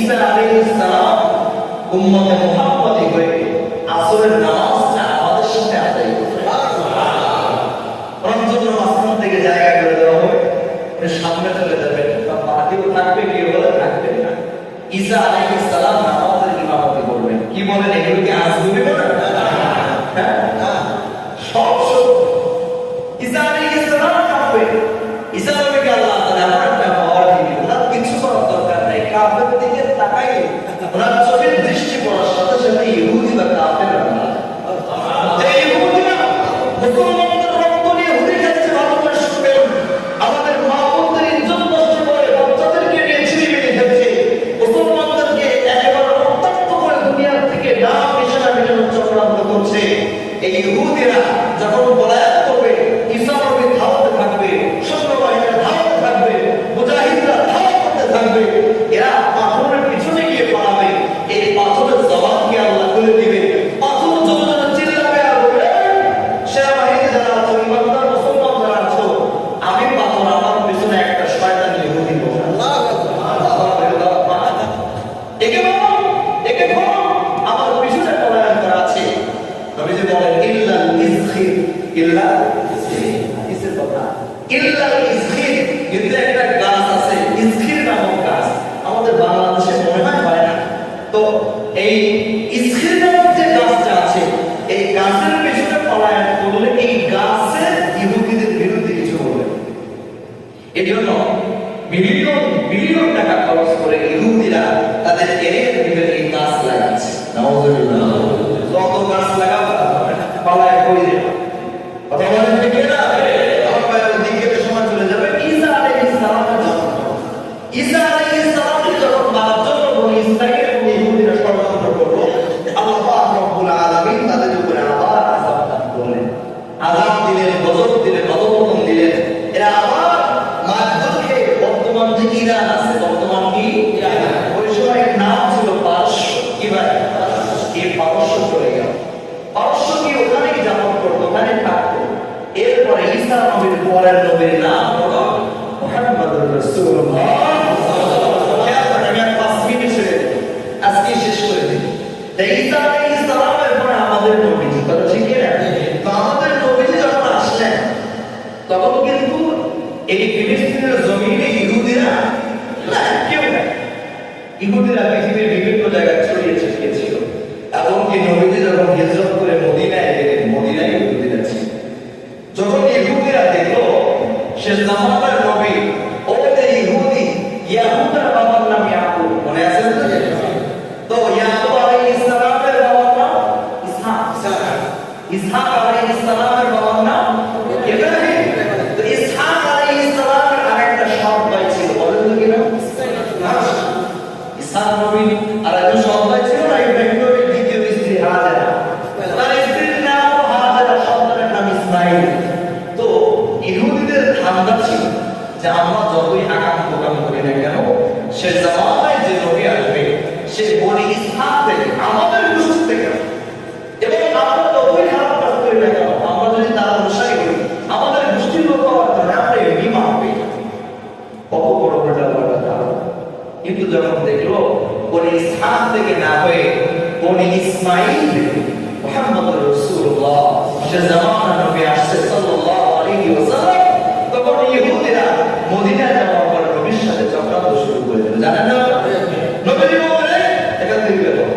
ঈসা আলাইহিস সালাম উম্মতে মুহাম্মাদি হয়ে আসরের নামাজটা আমাদের সাথে আদায় করবে। রমজান মাসখান থেকে জায়গা করে দেওয়া হবে, সামনে চলে যাবে, বাকিও থাকবে, কেউ বলে থাকবে না। ঈসা আলাইহিস সালাম নামাজের ইমামতি করবেন। কি বলেন, এগুলো কি আজগুবি বলে? হ্যাঁ, সব সত্য। ঈসা আলাইহিস সালাম থাকবে। ঈসা নবীকে আল্লাহ তাআলা এমন একটা পাওয়ার দিবেন, ওনার কিছু করার দরকার নেই। কাফের দিকে তাকাইলে ওনার চোখের দৃষ্টি পড়ার সাথে সাথে ইহুদি বা কাফেররা যে ইহুদিরা মুসলমানদের রক্ত নিয়ে হুদি খাচ্ছে, ভালো করে শুনবেন, আমাদের মা বোনদের ইজ্জত নষ্ট করে বাচ্চাদেরকে নিয়ে ছিনিমিনি খেলছে, মুসলমানদেরকে একেবারে রক্তাক্ত করে দুনিয়ার থেকে নাম নিশানা মেটানোর চক্রান্ত করছে। এই ইহুদিরা যখন পলায়ন করবে, ঈসা নবী ধাওয়াতে থাকবে, সৈন্যবাহিনীরা ধাওয়াতে থাকবে, মুজাহিদরা ধাওয়া করতে থাকবে, এরা পাথরের পিছনে গিয়ে পালাবে। এই পাথরের জবানকে আল্লাহ খুলে দিবে। পাথর জোরে জোরে চিল্লাবে আর বলবে, সেনাবাহিনী যারা আছো, ইমানদার মুসলমান যারা আছো, আমি পাথর, আমার পিছনে একটা শয়তান ইহুদি বসে একে বলো, একে বলো, আমার পিছনে পলায়ন করা আছে। নবীজি বলেন, ইল্লাল ইসখির, ইল্লাল ইসখির কথা, ইল্লাল ইসখির। কিন্তু একটা গাছ আছে, ইসখির নামক গাছ, আমাদের বাংলাদেশে মনে হয় না। তো এই ইসখির নামক যে গাছটা আছে, এই গাছের পেছনে পলায়ন করলে এই গাছের ইহুদিদের বিরুদ্ধে কিছু বলবে। এর জন্য মিলিয়ন মিলিয়ন টাকা খরচ করে ইহুদিরা তাদের এরিয়ার ভিতরে এই গাছ লাগাচ্ছে। নাউজুবিল্লাহ, যত গাছ লাগাবো পালায় কই যাবে, কথা বলেন ঠিক না? আমার ভাইয়ের দিকে সময় চলে যাবে। ঈসা আলাইহিস সালামের জন্য, ঈসা আলাইহিস সালামকে যখন মারার জন্য বনি ইসরাঈলের ইহুদিরা ষড়যন্ত্র করলো, আল্লাহ পাক রব্বুল আলামিন তাদের উপরে আবার আযাব দান করলেন। আযাব দিলেন, গজব দিলেন, অধঃপতন দিলেন। এরা আবার মাধ্যমে বর্তমান যে ইরান আছে, বর্তমান কি ইরান, ওই সময় নাম ছিল পারস্য। কি ভাই? এই পারস্য চলে গেল। পারস্য কি ওখানেই যাপন করতো, ওখানে থাকতো। এরপরে ঈসা নবীর পরের নবীর নাম হলো মুহাম্মদুর রাসূলুল্লাহ। আমি 5 মিনিট আজকে শেষ করে দিই। ঈসা আলাইহিস সালামের পরে আমাদের নবীজি, কথা ঠিক না? তো আমাদের নবীজি যখন আসলেন, তখন কিন্তু এই ফিলিস্তিনের জমিনে ইহুদিরা না, কেউ না, ইহুদিরা পৃথিবীর বিভিন্ন জায়গায় ছড়িয়ে ছিটিয়ে ছিল। এমনকি নবীজি যখন হিজরত করে মদিনায় গেলেন, মদিনায় ইহুদিরা ছিল। যখন ইহুদিরা দেখলো শেষ জামানার নবী, ও যে ইহুদি, ইয়াহুদার বাবার নাম ইয়াকুব, মনে আছে তো? তো ইয়াকুব আলাইহিস সালামের বাবার নাম ইসহাক, ইসহাক আলাইহিস সালামের বাবার নাম ইব্রাহিম। তো ইসহাক আলাইহিস সালামের আরেকটা সৎ ভাই ছিল, বলেন তো কি নাম? ইসহাক নবী আরেকটা সৎ ভাই ছিল না, ইব্রাহিম নবীর দ্বিতীয় স্ত্রী হাজেরা। তার স্ত্রীর নাম হাজেরা, সন্তানের নাম ইসমাঈল। তো ইহুদিদের ধান্দা ছিল যে আমরা যতই আকাম প্রোগ্রাম করি না কেন, সে জামানায় যে নবী আসবে সে বনি ইসহাক থেকে, আমাদের গোষ্ঠী থেকে। এবং আমরা যতই খারাপ কাজ করি না কেন, আমরা যদি তার অনুসারী হই, আমাদের গোষ্ঠীর লোক হওয়ার কারণে আমরা এমনি মানবে। কত বড় বড় কথা। কিন্তু যখন দেখলো বনি ইসহাক থেকে না হয়ে বনি ইসমাঈল থেকে মুহাম্মদুর রাসূলুল্লাহ সে জামানার নবী আসছে সাল্লাল্লাহু আলাইহি ওয়াসাল্লাম, তখন ইহুদিরা মদিনা যাওয়ার পর নবীর সাথে চক্রান্ত শুরু করে দিল। জানেন না, নবী বলে এখান থেকে বের হও।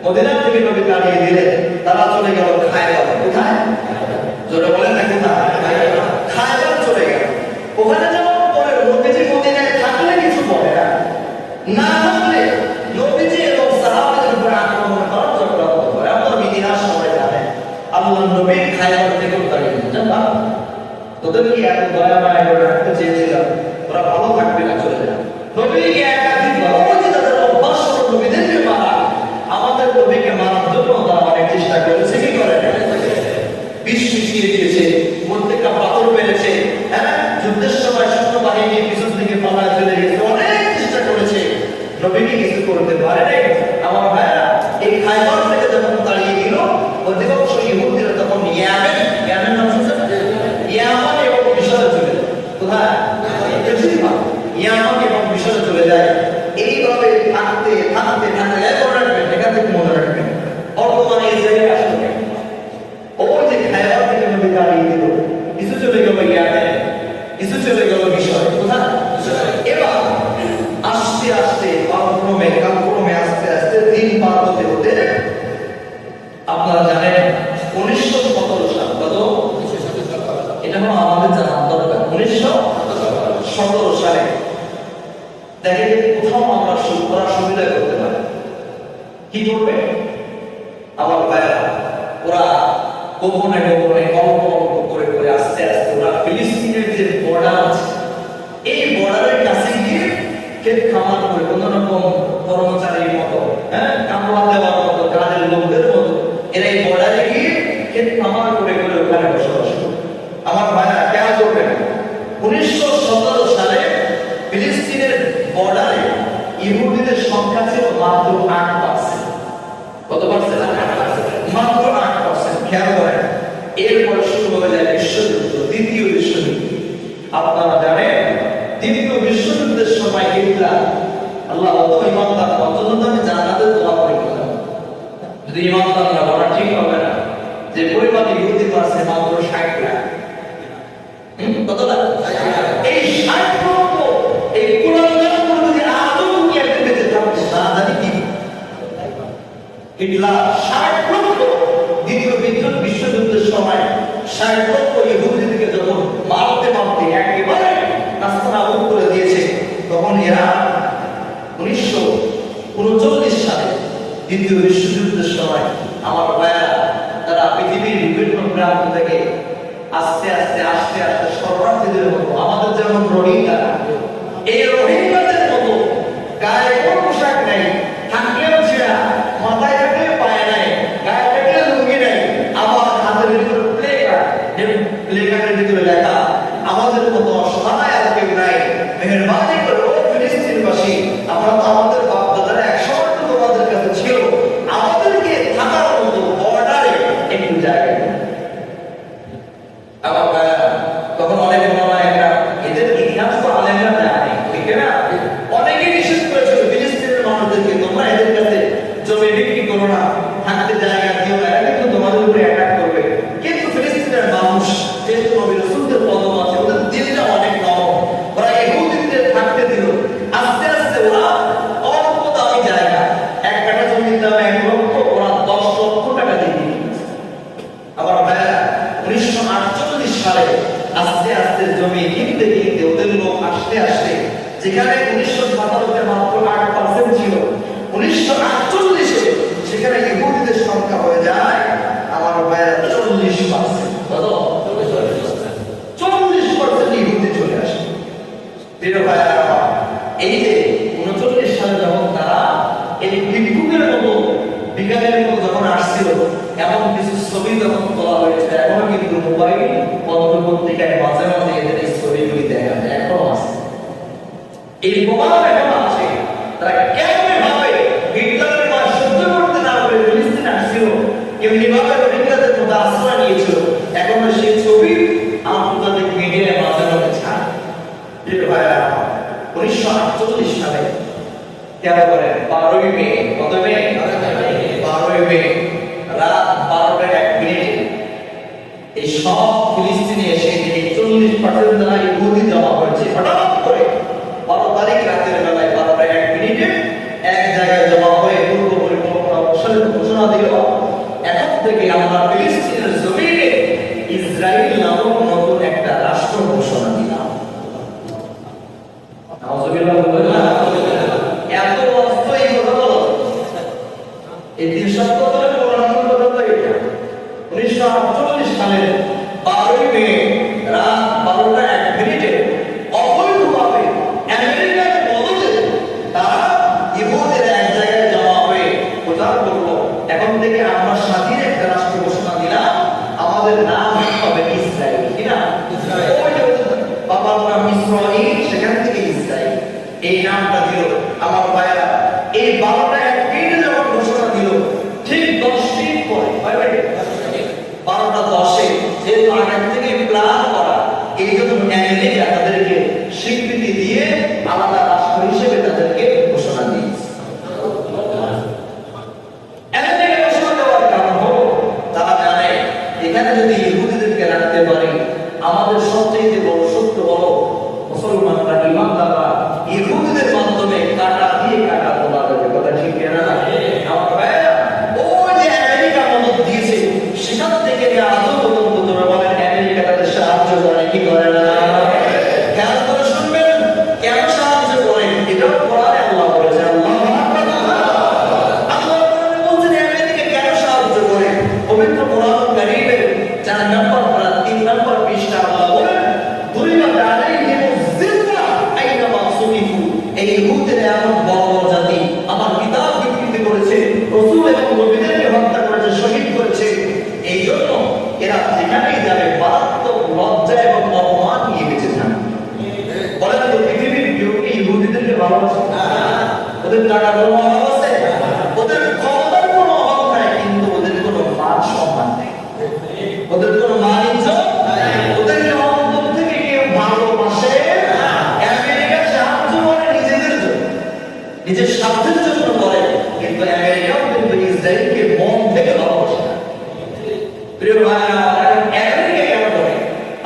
মদিনা থেকে নবী তাড়িয়ে দিলেন, তারা চলে গেল খায়বার। কোথায়? জোরে বলেন না কোথায়? খায়বার চলে গেল। ওখানে যাওয়ার পরে নবীজি মদিনায় থাকলে কিছু বলে না, না থাকলে নবীজি এবং সাহাবাদের উপর আক্রমণ করার চক্রান্ত করে। আপনার ইতিহাস সবাই জানে, আল্লাহর নবী খায়বার থেকে তাড়িয়ে দিলেন। না তোদের কি এত দয়া মায়া করে রাখতে চেয়েছিলাম, ওরা ভালো থাকবে না, চলে যায়। নবীকে একাধিক নবীজি তাদের অভ্যাস হলো নবীদেরকে মারা। আমাদের নবীকে মারার জন্য তারা অনেক চেষ্টা করেছে, কি করে বিষ মিশিয়ে দিয়েছে, প্রত্যেকটা পাথর মেরেছে, হ্যাঁ, যুদ্ধের সময় সৈন্য বাহিনী পিছন থেকে পালায় চলে গেছে, অনেক চেষ্টা করেছে, নবীকে কিছু করতে পারে নাই। আমার ভাইরা, এই খায়বার থেকে যখন তাড়িয়ে দিল, অধিকাংশ ইহুদিরা তখন ইয়ামেন, ইয়ামেন নাম শুনছেন? ইয়ামান এবং মিশরে চলে যায়। কোথায়? ইয়ামান এবং মিশরে চলে যায়। এইভাবে থাকতে কালক্রমে আস্তে আস্তে দিন পার হতে হতে আপনারা জানেন 1917 সাল, কত? এটা হলো আমাদের জানার দরকার। 1917 সালে দেখেন কোথাও আমরা শুরু করার সুবিধা করতে পারি। কি করবে আমার ভাইরা? ওরা গোপনে গোপনে অল্প অল্প করে করে আস্তে আস্তে ওরা ফিলিস্তিনের যে বর্ডার আছে এই বর্ডারের কাছে গিয়ে ক্ষেত খামার করে কোন রকম কর্মচারীর মতো, কামলা দেওয়ার মতো, কাজের লোকদের মতো এরা এই বর্ডারে গিয়ে ক্ষেত খামার করে করে ওখানে বসবাস করে। আমার ভাইরা কেন করবে না? 1917 সালে ফিলিস্তিনের বর্ডারে ইহুদিদের সংখ্যা ছিল মাত্র 8%। কত পার্সেন্ট? মাত্র 8%। খেয়াল করেন, এরপর শুরু হয়ে যায় বিশ্বযুদ্ধ, দ্বিতীয় বিশ্বযুদ্ধ। আপনারা জানেন দ্বিতীয় বিশ্বযুদ্ধের সময় হিটলার, আল্লাহ তো ইমানদার, অন্তত আমি জান্নাতে দোয়া করি না, যদি ইমানদার না বলা ঠিক হবে না, যে পরিমাণ ইহুদি আছে মাত্র 60 লাখ। কত লাখ? এই 60 লক্ষ এই কুলাঙ্গার যদি আদৌ কি একটা বেঁচে থাকতো না জানি কি হিটলার 60 লক্ষ দ্বিতীয় বিশ্বযুদ্ধের সময় 60 লক্ষ ইহুদিদেরকে যখন মারতে মারতে একেবারে নাস্তানাবুদ করে দিয়েছে, তখন এরা 1939 সালে দ্বিতীয় বিশ্বযুদ্ধের সময় আমার ভাইরা তারা পৃথিবীর বিভিন্ন প্রান্ত থেকে আস্তে আস্তে আস্তে আস্তে শরণার্থীদের মতো, আমাদের যেমন রোহিঙ্গা, এই রোহিঙ্গাদের মতো গায়ে কোনো পোশাক নেই, থাকলেও ছেঁড়া, মাথায় থাকলে পায়ে নাই, গায়ে থাকলে লুঙ্গি নাই, আবার হাতের ভিতরে প্লেকার্ডের ভিতরে লেখা আমাদের মতো অসহায় আর কেউ নাই, মেহেরবানি করে ও ফিলিস্তিনবাসী, আমরা তো আমাদের বাপ দাদারা একসময় তো তোমাদের কাছে ছিল, আমাদেরকে থাকার মতো বর্ডারে একটু জায়গা। আবার তখন অনেক ওলামায়েরা, এদের ইতিহাস তো আলেমরা জানে, ঠিক না? অনেকেই নিষেধ করেছিল ফিলিস্তিনের মানুষদেরকে, তোমরা এদের কাছে জমি বিক্রি করো না, থাকতে জায়গা দিও না, এরা কিন্তু তোমাদের উপরে অ্যাটাক করবে। কিন্তু ফিলিস্তিনের মানুষ যেহেতু নবী রাসূলদের কদম আছে, ওদের দিলটা অনেক নরম, ওরা ইহুদিদের থাকতে দিল। আস্তে আস্তে ওরা অল্প দামি জায়গা, এক কাঠা জমির দাম 1 লক্ষ, ওরা 10 লক্ষ টাকা দিয়ে কিনেছে। আবার ভাইয়া 1948 সালে আস্তে আস্তে জমি কিনতে কিনতে ওদের লোক আসতে আসতে, যেখানে 1917 মাত্র 8% ছিল, 1948 সেখানে ইহুদিদের সংখ্যা হয়ে যায় আমার ভাইয়া 40%। কত? 40% ইহুদি চলে আসে। প্রিয় ভাইয়া, এই যে 39 সালে যখন তারা এই ভিক্ষুকের মতো বিজ্ঞানের মতো যখন আসছিল, এমন কিছু ছবি যখন তোলা হয়েছে, এখনো কিন্তু মোবাইল পত্র পত্রিকায় মাঝে মাঝে এদের এই ছবিগুলি দেখা যায়, এখনো আছে। এই প্রমাণ এখনো আছে। তারা কেমন ভাবে হিটলারের মার সহ্য করতে না পারে ফিলিস্তিনে আসছিল, কেমনি ভাবে রোহিঙ্গাদের মধ্যে আশ্রয় নিয়েছিল, এখনো সেই ছবি আন্তর্জাতিক মিডিয়ায় মাঝে মাঝে ছাড়ে। প্রিয় ভাইরা, 1948 সালে 13 করে 12ই মে, কত মে? 12ই মে রাত 12টা 1 মিনিটে এই সব ফিলিস্তিনি এসে এই 40% যারা ইহুদি জমা হয়েছে, হঠাৎ করে 12 তারিখ রাতের বেলায় 12টা 1 মিনিটে এক জায়গায় জমা হয়ে পূর্ব পরিকল্পনা ঘোষণা দিল, এখন থেকে আমরা ফিলিস্তিনের জমিনে ইসরায়েল নামক নতুন একটা রাষ্ট্র ঘোষণা দিলাম। নাউজুবিল্লাহ বলবেন না? এত অস্ত এই কথা বলো, এই 3 সপ্তাহ ধরে পড়ানোর কথা তো এটা। 1948 সালের 12ই মে রাত 12টা 1 মিনিটে অবৈধভাবে আমেরিকার মদতে তারা ইহুদিদের এক জায়গায় জমা হয়ে প্রচার করলো, এখন থেকে আমরা স্বাধীন একটা রাষ্ট্র ঘোষণা দিলাম, আমাদের নাম হবে ইসরায়েল। কি না? বাবার নাম ইসরাইল, সেখান থেকে ইসরায়েল এই নামটা দিল। আমার ভাইরা, এই 12টা 1 মিনিটে যখন ঘোষণা দিল, ঠিক 10 মিনিট পরে 12টা 10-এ, যেহেতু আগে থেকে প্ল্যান করা, এই জন্য আমেরিকা তাদেরকে স্বীকৃতি দিয়ে আলাদা রাষ্ট্র হিসেবে তাদেরকে ঘোষণা দিয়েছে। আমেরিকা ঘোষণা দেওয়ার কারণ হলো তারা জানে এখানে যদি ইহুদিদেরকে রাখতে পারি, আমাদের সবচেয়ে বড় সত্য হলো মুসলমানরা, ইমানদাররা ইহুদিদের মাধ্যমে কাটা দিয়ে কাটা তোলা স্বার্থের জন্য করে, কিন্তু আমেরিকাও কিন্তু ইসরায়েলকে মন থেকে ভালোবাসে না। প্রিয় ভাইরা, আমেরিকা কেন করে?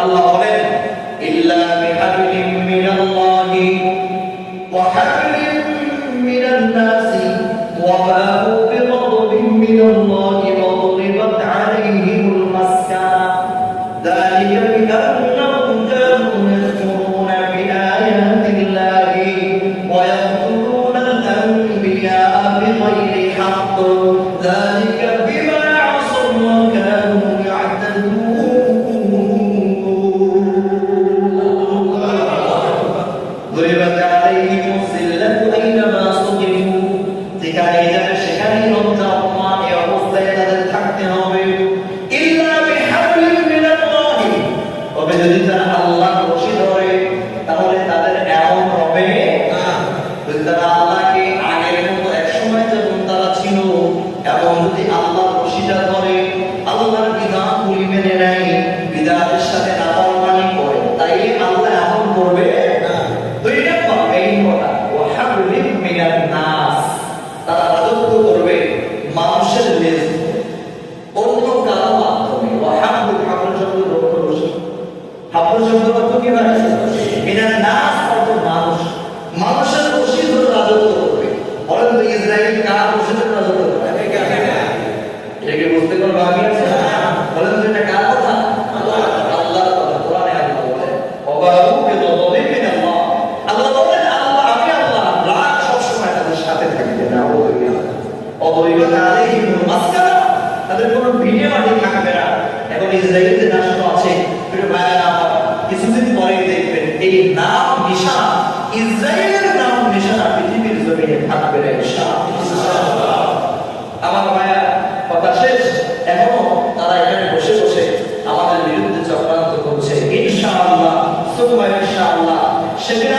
আল্লাহ বলেন ইল্লা বিহাবলিম মিনাল্লাহি ওয়া হাবলিম মিনান নাসি ওয়া বাউ বিগদবিন মিনাল্লাহি ওয়া ضربت عليهم المسكنة ذلك بأنهم كانوا يكفرون بآيات الله ويقتلون الأنبياء بغير حق ذلك بما عصوا وكانوا ضربت عليهم الذلة أينما ثقفوا যেখানে যাবে সেখানেই লজ্জা অপমান এই অবস্থায় তাদের থাকতে হবে। ইল্লা বিহাবলিম মিনাল্লাহি, তবে যদি তারা আল্লাহর রশি ধরে তাহলে তাদের এমন হবে না। যদি তারা আল্লাহকে আগের মতো একসময় যেমন তারা ছিল এবং যদি আল্লাহর রশিটা ধরে, আল্লাহর বিধানগুলি মেনে নেয়, বিধানের সাথে নাফরমানি করে, তাইলে আল্লাহ এমন করবে না। দুই নম্বর মেইন কথা, ওয়া হাবলিম মিনান নাস, তারা রাজত্ব করবে মানুষের লেজ অন্য কারো মাধ্যমে। ওয়া হাবলুল হাবল শব্দ রক্ত রশি, হাবল শব্দ অর্থ কি ভাই? মিনান নাস অর্থ মানুষ, মানুষের রশি ধরে রাজত্ব করবে। বলেন তো ইসরায়েল কার রশি ধরে রাজত্ব করবে? এটা কি বুঝতে কোনো বাকি আছে? বলেন তো এটা কার কথা? আল্লাহর কথা। কোরআনে আল্লাহ বলেন ওয়াবাউ বিগদবিন মিনাল্লাহ, আল্লাহ বলেন আল্লাহ আমি আল্লাহ রাগ সব সময় তাদের সাথে থাকবে না। অবৈধ আলাইহিমুল মাসকানা, তাদের কোনো বিনিময় থাকবে না। এখন ইসরায়েলতে রাষ্ট্র আছে, প্রিয় ভাইরা আমার, কিছুদিন পরে দেখবেন এই নাম নিশানা, ইসরায়েলের নাম নিশানা পৃথিবীর জমিনে থাকবে না ইনশাআল্লাহ। আমার ভাইয়া কথা শেষ, এখনো তারা এখানে বসে বসে আমাদের বিরুদ্ধে চক্রান্ত করছে। ইনশাআল্লাহ সুবহান ইনশাআল্লাহ সেদিন